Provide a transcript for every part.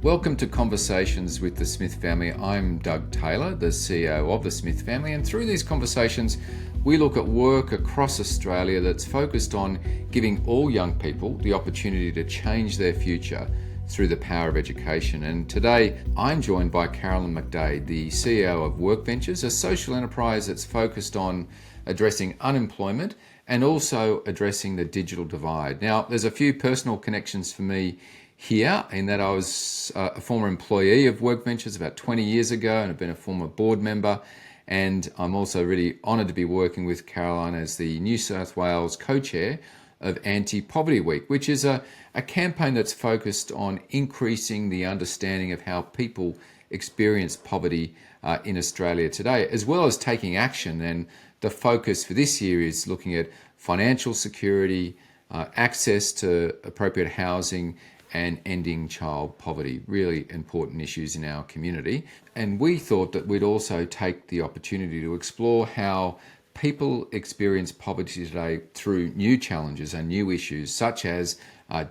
Welcome to Conversations with the Smith Family. I'm Doug Taylor, the CEO of the Smith Family, and through these conversations, we look at work across Australia that's focused on giving all young people the opportunity to change their future through the power of education. And today, I'm joined by Caroline McDaid, the CEO of WorkVentures, a social enterprise that's focused on addressing unemployment and also addressing the digital divide. Now, there's a few personal connections for me here in that I was a former employee of WorkVentures about 20 years ago and have been a former board member. And I'm also really honoured to be working with Caroline as the New South Wales co-chair of Anti-Poverty Week, which is a campaign that's focused on increasing the understanding of how people experience poverty in Australia today, as well as taking action. And the focus for this year is looking at financial security, access to appropriate housing, and ending child poverty, really important issues in our community. And we thought that we'd also take the opportunity to explore how people experience poverty today through new challenges and new issues, such as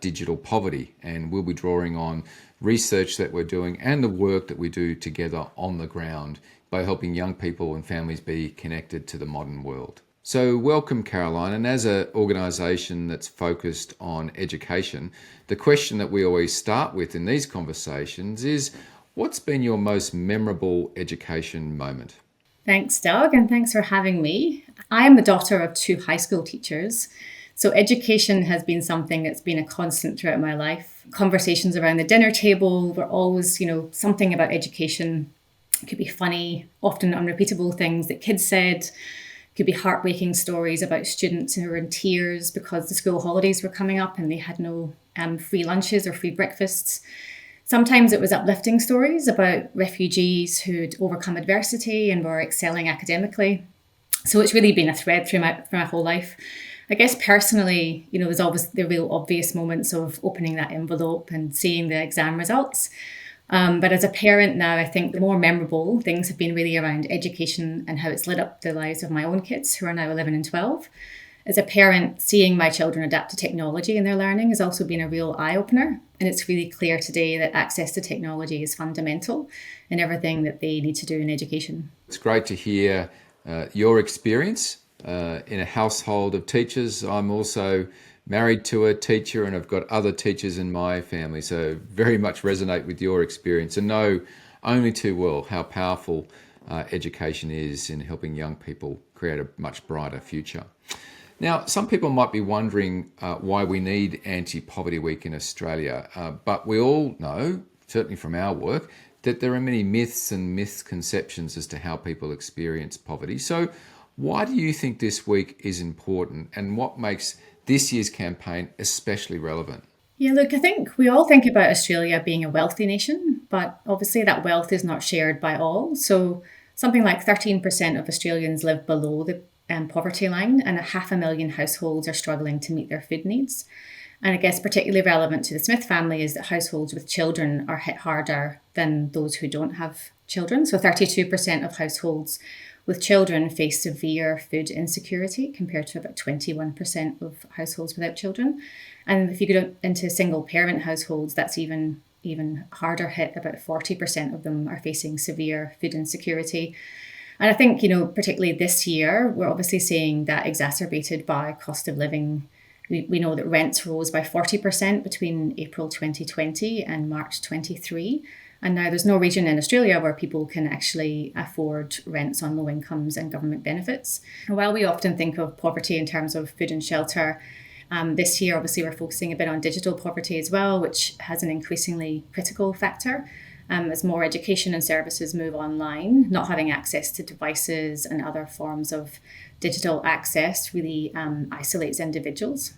digital poverty. And we'll be drawing on research that we're doing and the work that we do together on the ground by helping young people and families be connected to the modern world. So welcome, Caroline. And as an organisation that's focused on education, the question that we always start with in these conversations is, what's been your most memorable education moment? Thanks, Doug, and thanks for having me. I am the daughter of two high school teachers, so education has been something that's been a constant throughout my life. Conversations around the dinner table were always, something about education. It could be funny, often unrepeatable things that kids said. Could be heartbreaking stories about students who were in tears because the school holidays were coming up and they had no free lunches or free breakfasts. Sometimes it was uplifting stories about refugees who'd overcome adversity and were excelling academically. So it's really been a thread through my whole life. I guess personally, there's always the real obvious moments of opening that envelope and seeing the exam results. But as a parent now, I think the more memorable things have been really around education and how it's lit up the lives of my own kids, who are now 11 and 12. As a parent, seeing my children adapt to technology in their learning has also been a real eye-opener. And it's really clear today that access to technology is fundamental in everything that they need to do in education. It's great to hear your experience in a household of teachers. I'm also married to a teacher and I've got other teachers in my family, so very much resonate with your experience and know only too well how powerful education is in helping young people create a much brighter future. Now, some people might be wondering why we need Anti-Poverty Week in Australia, but we all know, certainly from our work, that there are many myths and misconceptions as to how people experience poverty. So why do you think this week is important and what makes this year's campaign especially relevant? Yeah, look, I think we all think about Australia being a wealthy nation, but obviously that wealth is not shared by all. So something like 13% of Australians live below the poverty line, and 500,000 households are struggling to meet their food needs. And I guess particularly relevant to the Smith family is that households with children are hit harder than those who don't have children. So 32% of households with children face severe food insecurity compared to about 21% of households without children. And if you go into single parent households, that's even harder hit. About 40% of them are facing severe food insecurity. And I think, particularly this year, we're obviously seeing that exacerbated by cost of living. We know that rents rose by 40% between April 2020 and March 23. And now there's no region in Australia where people can actually afford rents on low incomes and government benefits. And while we often think of poverty in terms of food and shelter, this year, obviously, we're focusing a bit on digital poverty as well, which has an increasingly critical factor. As more education and services move online, not having access to devices and other forms of digital access really isolates individuals.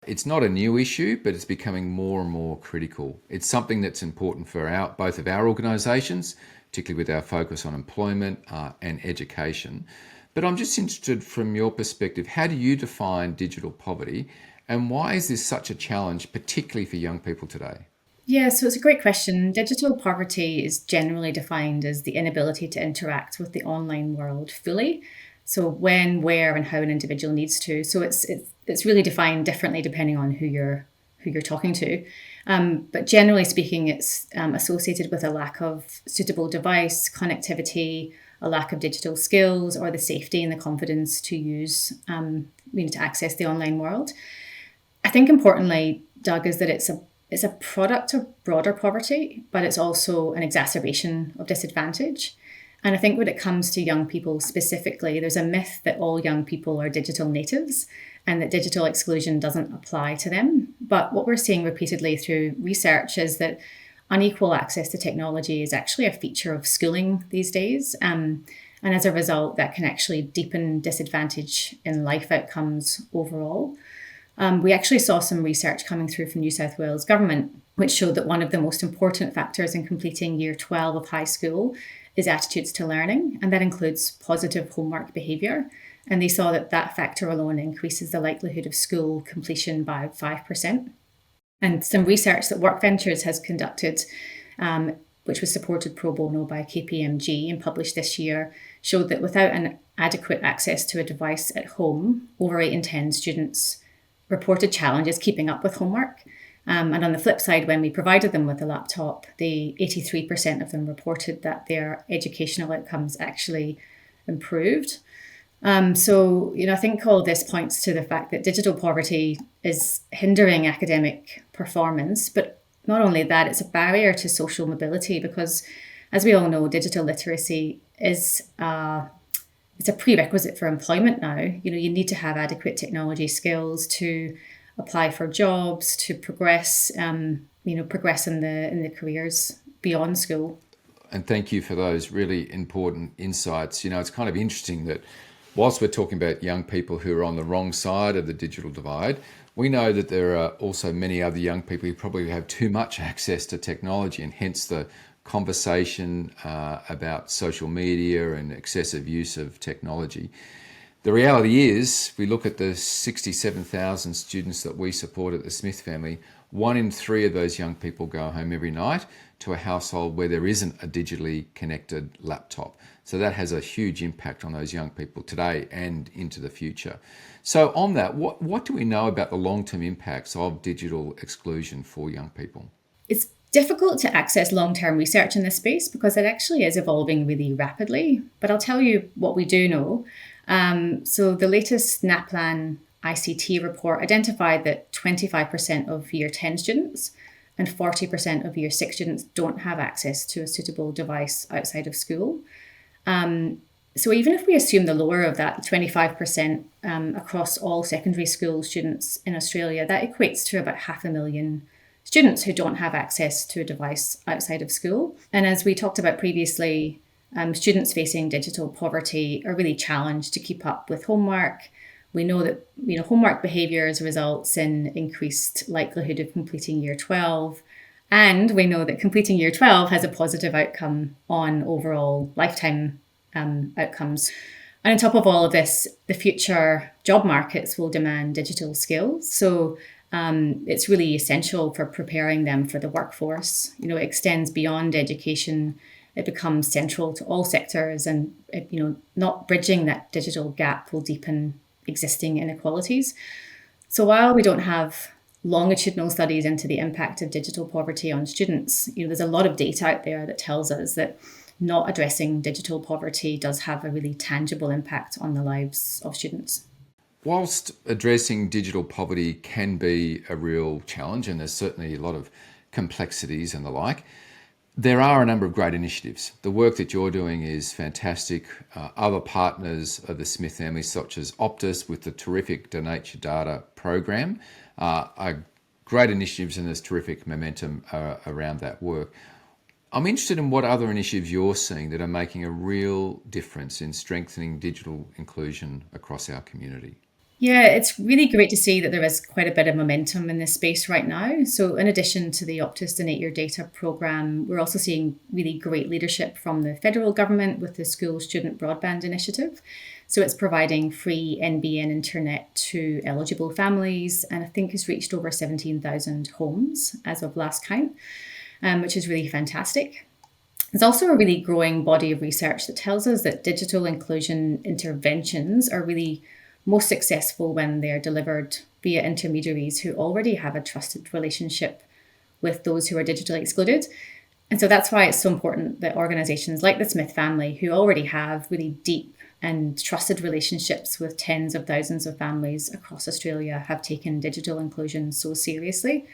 It's not a new issue, but it's becoming more and more critical. It's something that's important for both of our organisations, particularly with our focus on employment and education. But I'm just interested from your perspective, how do you define digital poverty and why is this such a challenge, particularly for young people today? Yeah, so it's a great question. Digital poverty is generally defined as the inability to interact with the online world fully. So when, where, and how an individual needs to. So it's really defined differently depending on who you're who you're talking to. But generally speaking, it's associated with a lack of suitable device, connectivity, a lack of digital skills, or the safety and the confidence to use, to access the online world. I think importantly, Doug, is that it's a product of broader poverty, but it's also an exacerbation of disadvantage. And I think when it comes to young people specifically, there's a myth that all young people are digital natives and that digital exclusion doesn't apply to them. But what we're seeing repeatedly through research is that unequal access to technology is actually a feature of schooling these days. And as a result, that can actually deepen disadvantage in life outcomes overall. We actually saw some research coming through from New South Wales government, which showed that one of the most important factors in completing year 12 of high school is attitudes to learning, and that includes positive homework behaviour. And they saw that that factor alone increases the likelihood of school completion by 5%. And some research that WorkVentures has conducted, which was supported pro bono by KPMG and published this year, showed that without an adequate access to a device at home, over 8 in 10 students reported challenges keeping up with homework. And on the flip side, when we provided them with a laptop, 83% of them reported that their educational outcomes actually improved. I think all this points to the fact that digital poverty is hindering academic performance, but not only that, it's a barrier to social mobility because, as we all know, digital literacy is it's a prerequisite for employment now. You need to have adequate technology skills to apply for jobs, to progress, progress in the careers beyond school. And thank you for those really important insights. It's kind of interesting that whilst we're talking about young people who are on the wrong side of the digital divide, we know that there are also many other young people who probably have too much access to technology, and hence the conversation about social media and excessive use of technology. The reality is, we look at the 67,000 students that we support at the Smith family, 1 in 3 of those young people go home every night to a household where there isn't a digitally connected laptop. So that has a huge impact on those young people today and into the future. So on that, what do we know about the long-term impacts of digital exclusion for young people? It's difficult to access long-term research in this space because it actually is evolving really rapidly. But I'll tell you what we do know. So the latest NAPLAN ICT report identified that 25% of Year 10 students and 40% of Year 6 students don't have access to a suitable device outside of school. So even if we assume the lower of that, 25% across all secondary school students in Australia, that equates to about 500,000 students who don't have access to a device outside of school. And as we talked about previously, students facing digital poverty are really challenged to keep up with homework. We know that homework behaviours results in increased likelihood of completing year 12. And we know that completing year 12 has a positive outcome on overall lifetime outcomes. And on top of all of this, the future job markets will demand digital skills. So it's really essential for preparing them for the workforce. It extends beyond education. It becomes central to all sectors, and not bridging that digital gap will deepen existing inequalities. So while we don't have longitudinal studies into the impact of digital poverty on students, there's a lot of data out there that tells us that not addressing digital poverty does have a really tangible impact on the lives of students. Whilst addressing digital poverty can be a real challenge, and there's certainly a lot of complexities and the like, there are a number of great initiatives. The work that you're doing is fantastic. Other partners of the Smith family, such as Optus with the terrific Donate Your Data program, are great initiatives, and there's terrific momentum around that work. I'm interested in what other initiatives you're seeing that are making a real difference in strengthening digital inclusion across our community. Yeah, it's really great to see that there is quite a bit of momentum in this space right now. So in addition to the Optus Donate Your Data programme, we're also seeing really great leadership from the federal government with the School Student Broadband Initiative. So it's providing free NBN internet to eligible families, and I think has reached over 17,000 homes as of last count, which is really fantastic. There's also a really growing body of research that tells us that digital inclusion interventions are really most successful when they're delivered via intermediaries who already have a trusted relationship with those who are digitally excluded. And so that's why it's so important that organisations like the Smith family, who already have really deep and trusted relationships with tens of thousands of families across Australia, have taken digital inclusion so seriously.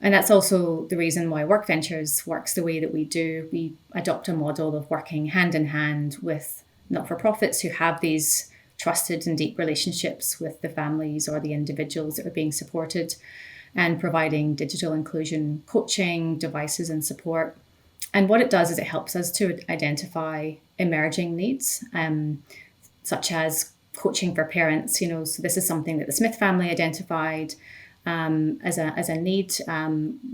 And that's also the reason why WorkVentures works the way that we do. We adopt a model of working hand in hand with not-for-profits who have these trusted and deep relationships with the families or the individuals that are being supported, and providing digital inclusion coaching, devices and support. And what it does is it helps us to identify emerging needs, such as coaching for parents. So this is something that the Smith family identified as a need.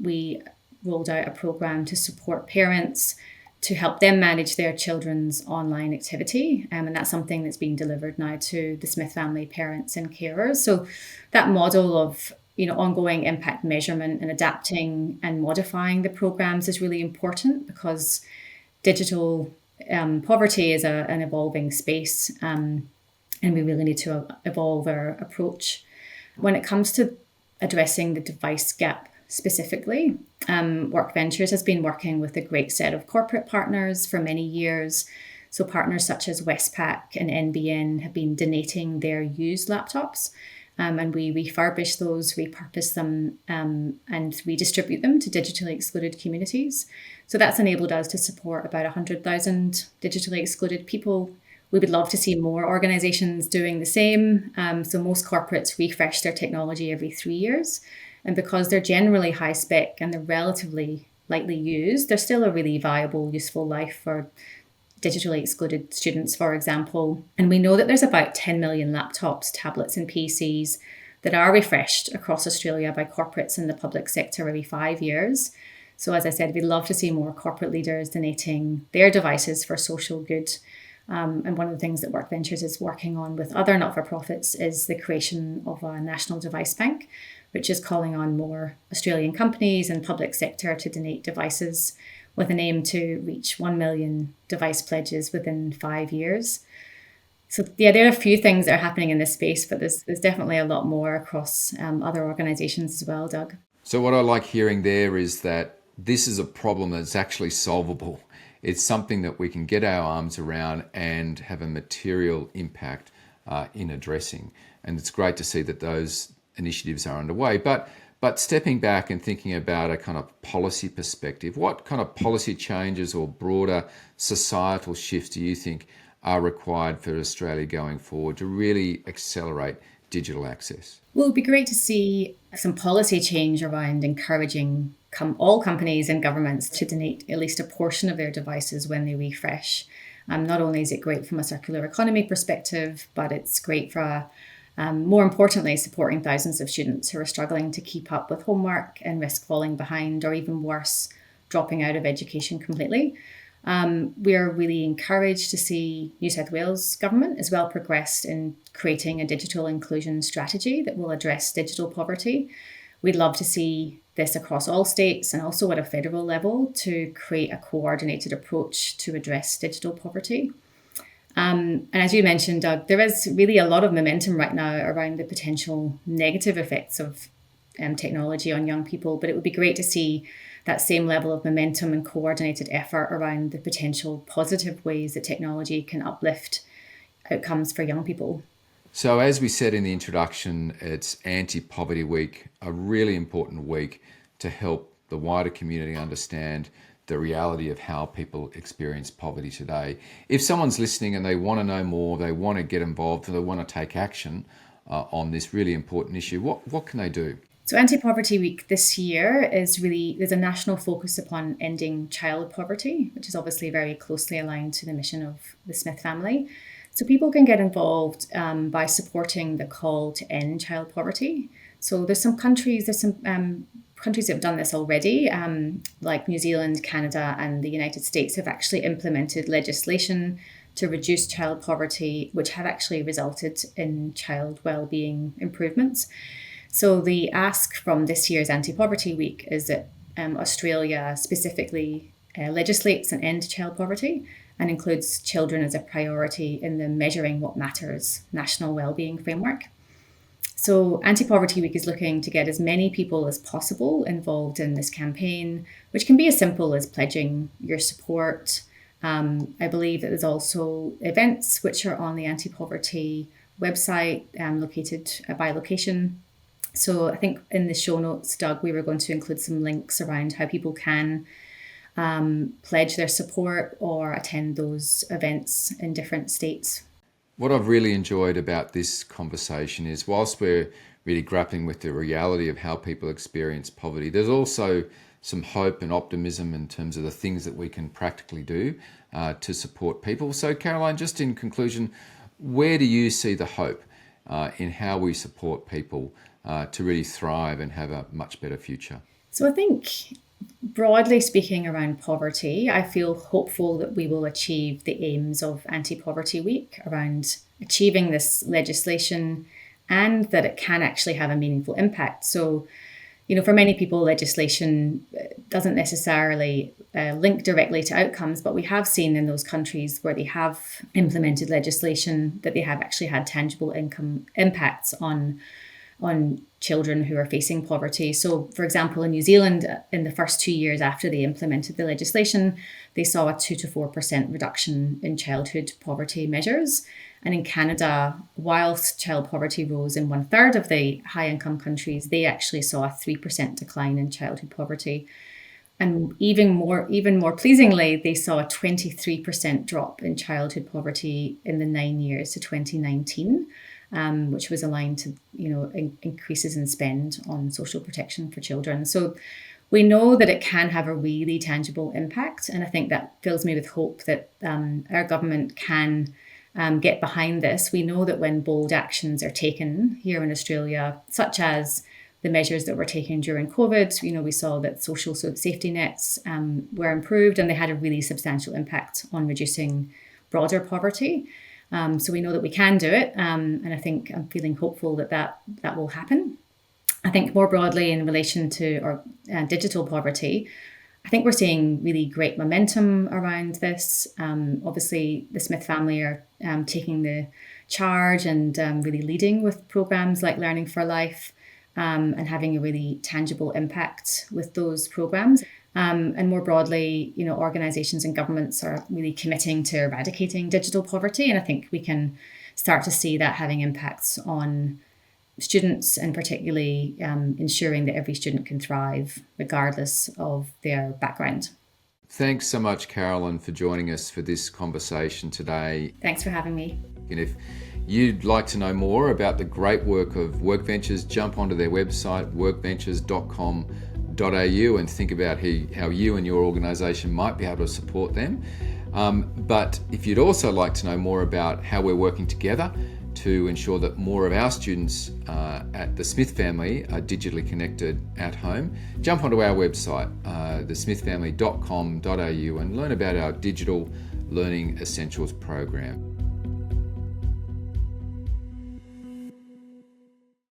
We rolled out a program to support parents to help them manage their children's online activity. And that's something that's being delivered now to the Smith family parents and carers. So that model of ongoing impact measurement and adapting and modifying the programs is really important, because digital poverty is an evolving space, and we really need to evolve our approach. When it comes to addressing the device gap specifically, WorkVentures has been working with a great set of corporate partners for many years. So partners such as Westpac and NBN have been donating their used laptops, and we refurbish those, repurpose them, and redistribute them to digitally excluded communities. So that's enabled us to support about 100,000 digitally excluded people. We would love to see more organisations doing the same. So most corporates refresh their technology every 3 years. And because they're generally high spec and they're relatively lightly used, they're still a really viable, useful life for digitally excluded students, for example. And we know that there's about 10 million laptops, tablets and PCs that are refreshed across Australia by corporates in the public sector every 5 years. So as I said, we'd love to see more corporate leaders donating their devices for social good. And one of the things that WorkVentures is working on with other not-for-profits is the creation of a national device bank, which is calling on more Australian companies and public sector to donate devices, with an aim to reach 1 million device pledges within 5 years. So yeah, there are a few things that are happening in this space, but there's definitely a lot more across other organisations as well, Doug. So what I like hearing there is that this is a problem that's actually solvable. It's something that we can get our arms around and have a material impact in addressing. And it's great to see that those initiatives are underway. But stepping back and thinking about a kind of policy perspective, what kind of policy changes or broader societal shifts do you think are required for Australia going forward to really accelerate digital access? Well, it would be great to see some policy change around encouraging all companies and governments to donate at least a portion of their devices when they refresh. Not only is it great from a circular economy perspective, but it's great for more importantly, supporting thousands of students who are struggling to keep up with homework and risk falling behind, or even worse, dropping out of education completely. We are really encouraged to see New South Wales government is well progressed in creating a digital inclusion strategy that will address digital poverty. We'd love to see this across all states and also at a federal level to create a coordinated approach to address digital poverty. And as you mentioned, Doug, there is really a lot of momentum right now around the potential negative effects of technology on young people, but it would be great to see that same level of momentum and coordinated effort around the potential positive ways that technology can uplift outcomes for young people. So as we said in the introduction, it's Anti-Poverty Week, a really important week to help the wider community understand the reality of how people experience poverty today. If someone's listening and they want to know more, they want to get involved, or they want to take action on this really important issue, what can they do? So Anti-Poverty Week this year there's a national focus upon ending child poverty, which is obviously very closely aligned to the mission of the Smith family. So people can get involved by supporting the call to end child poverty. So there's some countries that have done this already, like New Zealand, Canada, and the United States have actually implemented legislation to reduce child poverty, which have actually resulted in child well-being improvements. So the ask from this year's Anti-Poverty Week is that Australia specifically legislates and end child poverty. and includes children as a priority in the Measuring What Matters National Wellbeing Framework. So Anti-Poverty Week is looking to get as many people as possible involved in this campaign, which can be as simple as pledging your support. I believe that there's also events which are on the Anti-Poverty website, located by location. So I think in the show notes, Doug, we were going to include some links around how people can pledge their support or attend those events in different states. What I've really enjoyed about this conversation is whilst we're really grappling with the reality of how people experience poverty, there's also some hope and optimism in terms of the things that we can practically do to support people. So Caroline, just in conclusion, where do you see the hope in how we support people to really thrive and have a much better future? So I think, broadly speaking, around poverty, I feel hopeful that we will achieve the aims of Anti-Poverty Week around achieving this legislation and that it can actually have a meaningful impact. So, for many people, legislation doesn't necessarily link directly to outcomes, but we have seen in those countries where they have implemented legislation that they have actually had tangible income impacts on children who are facing poverty. So, for example, in New Zealand, in the first 2 years after they implemented the legislation, they saw a 2 to 4% reduction in childhood poverty measures. And in Canada, whilst child poverty rose in 1/3 of the high-income countries, they actually saw a 3% decline in childhood poverty. And even more pleasingly, they saw a 23% drop in childhood poverty in the 9 years to 2019. Which was aligned to, increases in spend on social protection for children. So we know that it can have a really tangible impact. And I think that fills me with hope that our government can get behind this. We know that when bold actions are taken here in Australia, such as the measures that were taken during COVID, we saw that social safety nets were improved and they had a really substantial impact on reducing broader poverty. So we know that we can do it, and I think I'm feeling hopeful that will happen. I think more broadly in relation to digital poverty, I think we're seeing really great momentum around this. Obviously, the Smith family are taking the charge and really leading with programs like Learning for Life and having a really tangible impact with those programs. And more broadly, organisations and governments are really committing to eradicating digital poverty. And I think we can start to see that having impacts on students and particularly ensuring that every student can thrive regardless of their background. Thanks so much, Caroline, for joining us for this conversation today. Thanks for having me. And if you'd like to know more about the great work of WorkVentures, jump onto their website, workventures.com.au, and think about how you and your organisation might be able to support them. But if you'd also like to know more about how we're working together to ensure that more of our students at the Smith family are digitally connected at home, jump onto our website, thesmithfamily.com.au, and learn about our Digital Learning Essentials program.